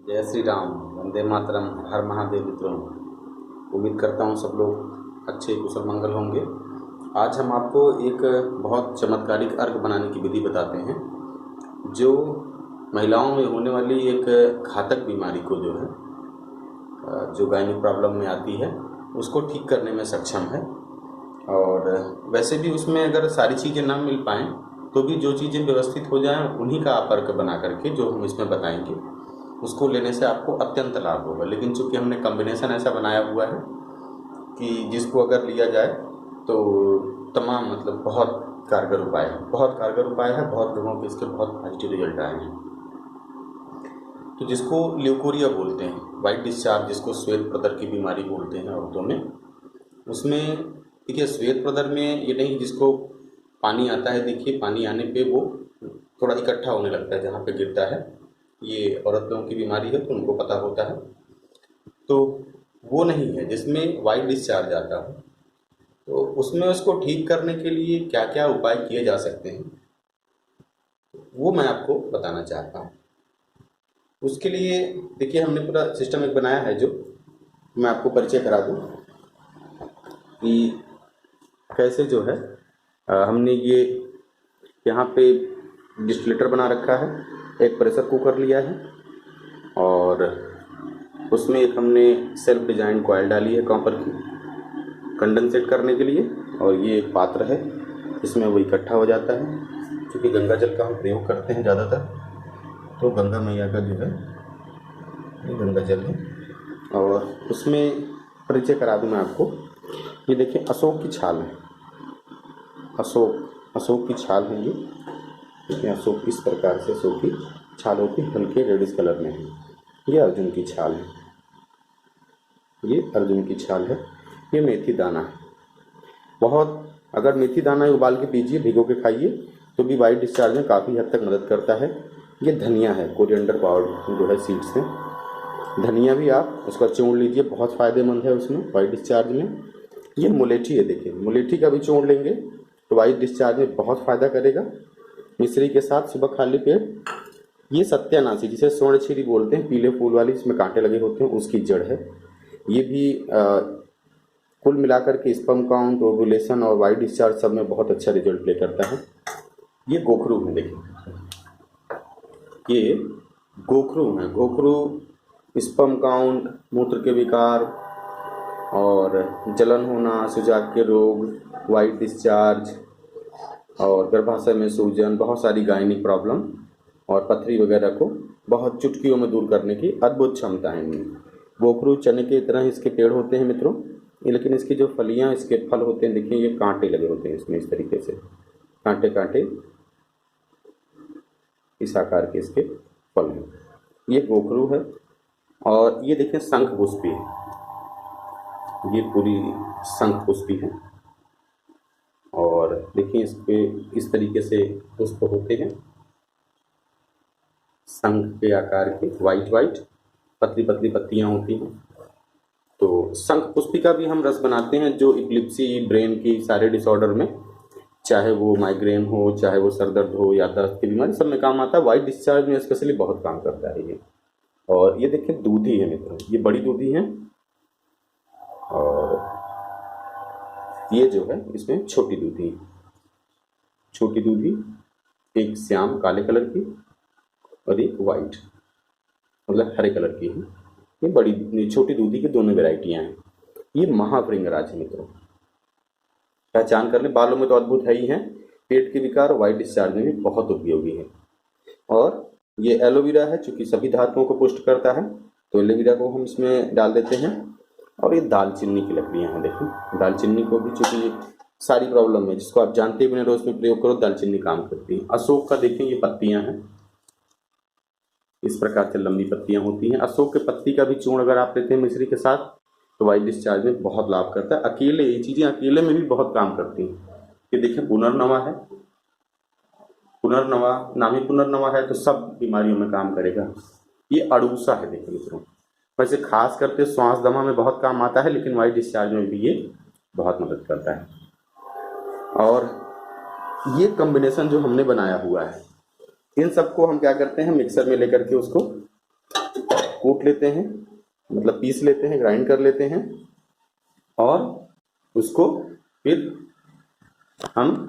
जय श्री राम, वंदे मातरम, हर महादेव मित्रों। उम्मीद करता हूँ सब लोग अच्छे कुशल मंगल होंगे। आज हम आपको एक बहुत चमत्कारिक अर्घ बनाने की विधि बताते हैं, जो महिलाओं में होने वाली एक घातक बीमारी को जो गायनिक प्रॉब्लम में आती है उसको ठीक करने में सक्षम है। और वैसे भी उसमें अगर सारी चीज़ें ना मिल पाएँ तो भी जो चीज़ें व्यवस्थित हो जाएं उन्हीं का आप अर्घ बना करके जो हम इसमें बताएंगे उसको लेने से आपको अत्यंत लाभ होगा। लेकिन चूँकि हमने कॉम्बिनेशन ऐसा बनाया हुआ है कि जिसको अगर लिया जाए तो तमाम बहुत कारगर उपाय है, बहुत लोगों के इसके बहुत पॉजिटिव रिजल्ट आए हैं। तो जिसको ल्यूकोरिया बोलते हैं, वाइट डिस्चार्ज, जिसको श्वेत प्रदर की बीमारी बोलते हैं उर्दू में, उसमें देखिए श्वेत प्रदर में ये नहीं जिसको पानी आता है, देखिए पानी आने पे वो थोड़ा इकट्ठा होने लगता है जहाँ पे गिरता है, ये औरत लोगों की बीमारी है तो उनको पता होता है। तो वो नहीं है जिसमें वाइट डिस्चार्ज आता है। तो उसमें उसको ठीक करने के लिए क्या क्या उपाय किए जा सकते हैं वो मैं आपको बताना चाहता हूँ। उसके लिए देखिए हमने पूरा सिस्टम एक बनाया है, जो मैं आपको परिचय करा दूँ कि कैसे जो है हमने ये यहाँ पे डिस्टिलेटर बना रखा है, एक प्रेशर कुकर लिया है और उसमें एक हमने सेल्फ डिजाइन कॉइल डाली है कॉपर की कंडेंसेट करने के लिए, और ये एक पात्र है इसमें वो इकट्ठा हो जाता है। क्योंकि गंगा जल का हम प्रयोग करते हैं ज़्यादातर, तो गंगा मैया का जो है ये गंगा जल है। और उसमें परिचय करा दूँ मैं आपको, ये देखिए अशोक की छाल है, अशोक की छाल है ये। देखिए अशोक इस प्रकार से अशोक की छाल होती है, हल्के रेडिश कलर में है। ये अर्जुन की छाल है, ये अर्जुन की छाल है। ये मेथी दाना है, बहुत अगर मेथी दाना उबाल के पीजिए, भिगो के खाइए तो भी वाइट डिस्चार्ज में काफ़ी हद तक मदद करता है। ये धनिया है, कोरिएंडर पाउडर जो है सीड्स हैं, धनिया भी आप उसका चूर्ण लीजिए, बहुत फ़ायदेमंद है उसमें वाइट डिस्चार्ज में। ये मुलेठी है, देखिए मुलेठी का भी चूर्ण लेंगे तो वाइट डिस्चार्ज में बहुत फ़ायदा करेगा। मिश्री के साथ सुबह खाली पेट। ये सत्यानाशी, जिसे स्वर्णछिरी बोलते हैं, पीले फूल वाली जिसमें कांटे लगे होते हैं, उसकी जड़ है। ये भी कुल मिलाकर के स्पर्म काउंट, ओव्यूलेशन और वाइट डिस्चार्ज सब में बहुत अच्छा रिजल्ट प्ले करता है। ये गोखरू है, देखिए ये गोखरू है। गोखरू स्पर्म काउंट, मूत्र के विकार और जलन होना, सुजाक के रोग, वाइट डिस्चार्ज और गर्भाशय में सूजन, बहुत सारी गायनिक प्रॉब्लम और पथरी वगैरह को बहुत चुटकियों में दूर करने की अद्भुत क्षमता है इनमें। गोखरू चने के तरह इसके पेड़ होते हैं मित्रों, लेकिन इसकी जो फलियां, इसके फल होते हैं, देखिए ये कांटे लगे होते हैं इसमें, इस तरीके से कांटे कांटे इस आकार के इसके फल हैं। ये गोखरू है। और ये देखिए शंख पुष्पी, ये पूरी शंख पुष्पी है। और देखिए इसके इस तरीके से पुष्प होते हैं, शंख के आकार के, वाइट पतली पतली पत्तियां होती हैं। तो शंख पुष्पी का भी हम रस बनाते हैं, जो इपिलिप्सी, ब्रेन की सारे डिसऑर्डर में, चाहे वो माइग्रेन हो, चाहे वो सर दर्द हो, याददाश्त की बीमारी, सब में काम आता है। वाइट डिस्चार्ज में स्पेशली बहुत काम करता है ये। और ये देखिए दूधी है मित्रों, ये बड़ी दूधी है और ये जो है इसमें छोटी दूधी है। छोटी दूधी एक श्याम काले कलर की और एक वाइट हरे कलर की है। ये बड़ी छोटी दूधी की दोनों वेराइटियां हैं। ये महाभृंगराज है मित्रों, पहचान कर ले। बालों में तो अद्भुत है ही है, पेट के विकार, वाइट डिस्चार्ज में भी बहुत उपयोगी है। और ये एलोवेरा है, चूंकि सभी धातुओं को पुष्ट करता है तो एलोवेरा को हम इसमें डाल देते हैं। और ये दालचीनी की लकड़ियां हैं, देखिए दालचीनी को भी, चूंकि सारी प्रॉब्लम में जिसको आप जानते भी रोज में प्रयोग करो, दालचीनी काम करती है। अशोक का देखिए ये पत्तियां हैं, इस प्रकार से लंबी पत्तियां होती हैं। अशोक के पत्ती का भी चूर्ण अगर आप लेते हैं मिश्री के साथ तो वाइट डिस्चार्ज में बहुत लाभ करता है। अकेले ये चीजें अकेले में भी बहुत काम करती हैं। ये देखिए पुनर्नवा है, पुनर्नवा नाम ही पुनर्नवा है तो सब बीमारियों में काम करेगा। ये अड़ूसा है, देखिए मित्रों, वैसे खास करके श्वास दमा में बहुत काम आता है, लेकिन वाइट डिस्चार्ज में भी ये बहुत मदद करता है। और ये कॉम्बिनेशन जो हमने बनाया हुआ है, इन सबको हम क्या करते हैं, मिक्सर में लेकर के उसको कूट लेते हैं, मतलब पीस लेते हैं, ग्राइंड कर लेते हैं और उसको फिर हम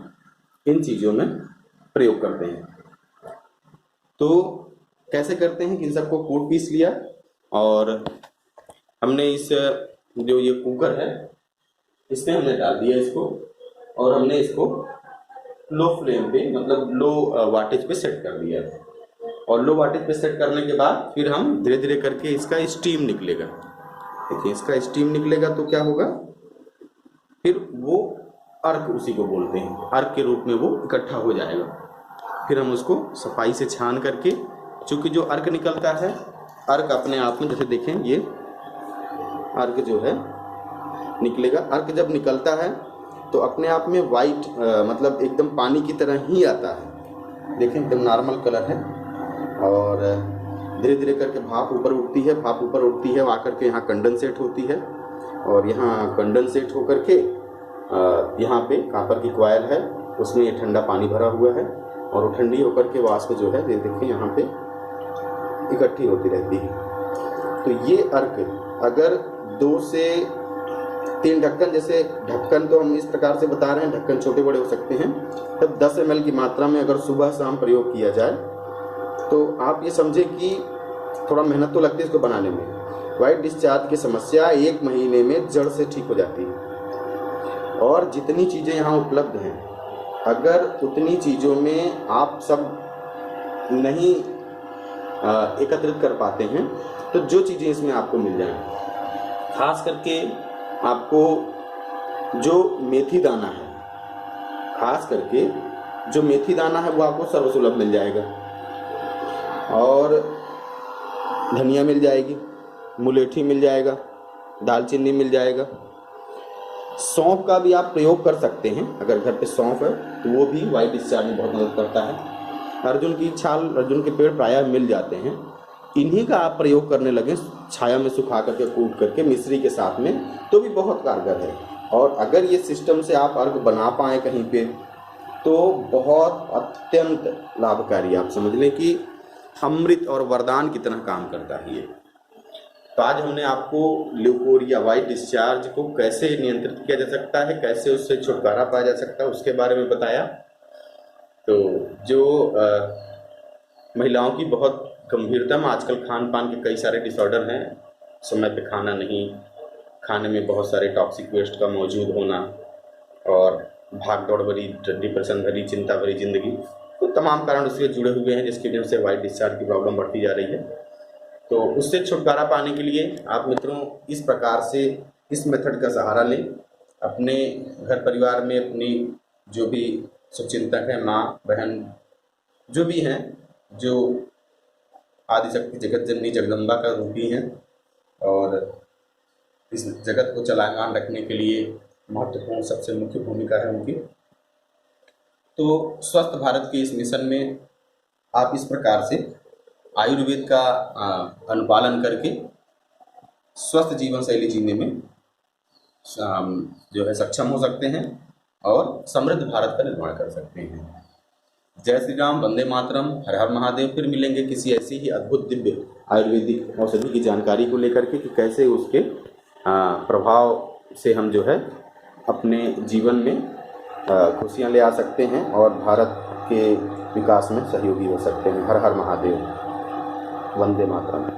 इन चीज़ों में प्रयोग करते हैं। तो कैसे करते हैं कि इन सबको कूट पीस लिया और हमने इस जो ये कुकर है इसमें हमने डाल दिया इसको और हमने इसको लो फ्लेम पे, मतलब लो वाटेज पे सेट कर दिया। और लो वाटेज पे सेट करने के बाद फिर हम धीरे धीरे करके इसका स्टीम निकलेगा। देखिए इसका स्टीम निकलेगा तो क्या होगा, फिर वो अर्क, उसी को बोलते हैं अर्क के रूप में वो इकट्ठा हो जाएगा। फिर हम उसको सफाई से छान करके, चूँकि जो अर्क निकलता है, अर्क अपने आप में, जैसे देखें ये अर्क जो है निकलेगा। अर्क जब निकलता है तो अपने आप में वाइट, मतलब एकदम पानी की तरह ही आता है। देखें एकदम नॉर्मल कलर है और धीरे धीरे करके भाप ऊपर उठती है, भाप ऊपर उठती है, आकर के यहाँ कंडेंसेट होती है और यहाँ कंडेंसेट होकर के यहाँ पे कापर की कॉइल है, उसमें ये ठंडा पानी भरा हुआ है और वो ठंडी होकर के वाष्प जो है, ये देखें यहाँ पे इकट्ठी होती रहती है। तो ये अर्क अगर 2 से 3 ढक्कन, जैसे ढक्कन तो हम इस प्रकार से बता रहे हैं, ढक्कन छोटे बड़े हो सकते हैं, तब 10 ml की मात्रा में अगर सुबह शाम प्रयोग किया जाए तो आप ये समझें कि थोड़ा मेहनत तो लगती है इसको बनाने में। वाइट डिस्चार्ज की समस्या 1 महीने में जड़ से ठीक हो जाती है। और जितनी चीज़ें यहाँ उपलब्ध हैं, अगर उतनी चीज़ों में आप सब नहीं एकत्रित कर पाते हैं तो जो चीज़ें इसमें आपको मिल जाएं, खास करके आपको जो मेथी दाना है, खास करके जो मेथी दाना है वो आपको सर्वसुलभ मिल जाएगा और धनिया मिल जाएगी, मुलेठी मिल जाएगा, दालचीनी मिल जाएगा। सौंफ का भी आप प्रयोग कर सकते हैं, अगर घर पे सौंफ है तो वो भी वाइट डिस्चार्ज में बहुत मदद करता है। अर्जुन की छाल, अर्जुन के पेड़ प्रायः मिल जाते हैं, इन्हीं का आप प्रयोग करने लगे छाया में सुखा करके, कूट करके मिश्री के साथ में, तो भी बहुत कारगर है। और अगर ये सिस्टम से आप अर्घ बना पाएँ कहीं पे तो बहुत अत्यंत लाभकारी, आप समझ लें कि अमृत और वरदान की तरह काम करता है ये। तो आज हमने आपको ल्यूकोरिया, वाइट डिस्चार्ज को कैसे नियंत्रित किया जा सकता है, कैसे उससे छुटकारा पाया जा सकता है, उसके बारे में बताया। तो जो महिलाओं की बहुत गंभीरतम आजकल खान पान के कई सारे डिसऑर्डर हैं, समय पे खाना नहीं, खाने में बहुत सारे टॉक्सिक वेस्ट का मौजूद होना और भाग दौड़ भरी, डिप्रेशन भरी, चिंता भरी जिंदगी, तो तमाम कारण उससे जुड़े हुए हैं जिसकी वजह से वाइट डिस्चार्ज की प्रॉब्लम बढ़ती जा रही है। तो उससे छुटकारा पाने के लिए आप मित्रों इस प्रकार से इस मेथड का सहारा लें। अपने घर परिवार में अपनी जो भी शुभचिंतक हैं, माँ बहन जो भी हैं, जो आदिशक्ति जगत जननी जगदम्बा का रूप ही हैं और इस जगत को चलायमान रखने के लिए महत्वपूर्ण, सबसे मुख्य भूमिका है उनकी। तो स्वस्थ भारत के इस मिशन में आप इस प्रकार से आयुर्वेद का अनुपालन करके स्वस्थ जीवन शैली जीने में जो है सक्षम हो सकते हैं और समृद्ध भारत का निर्माण कर सकते हैं। जय श्री राम, वंदे मातरम, हर हर महादेव। फिर मिलेंगे किसी ऐसी ही अद्भुत दिव्य आयुर्वेदिक औषधि की जानकारी को लेकर के कि कैसे उसके प्रभाव से हम जो है अपने जीवन में खुशियाँ ले आ सकते हैं और भारत के विकास में सहयोगी हो सकते हैं। हर हर महादेव, वंदे मातरम।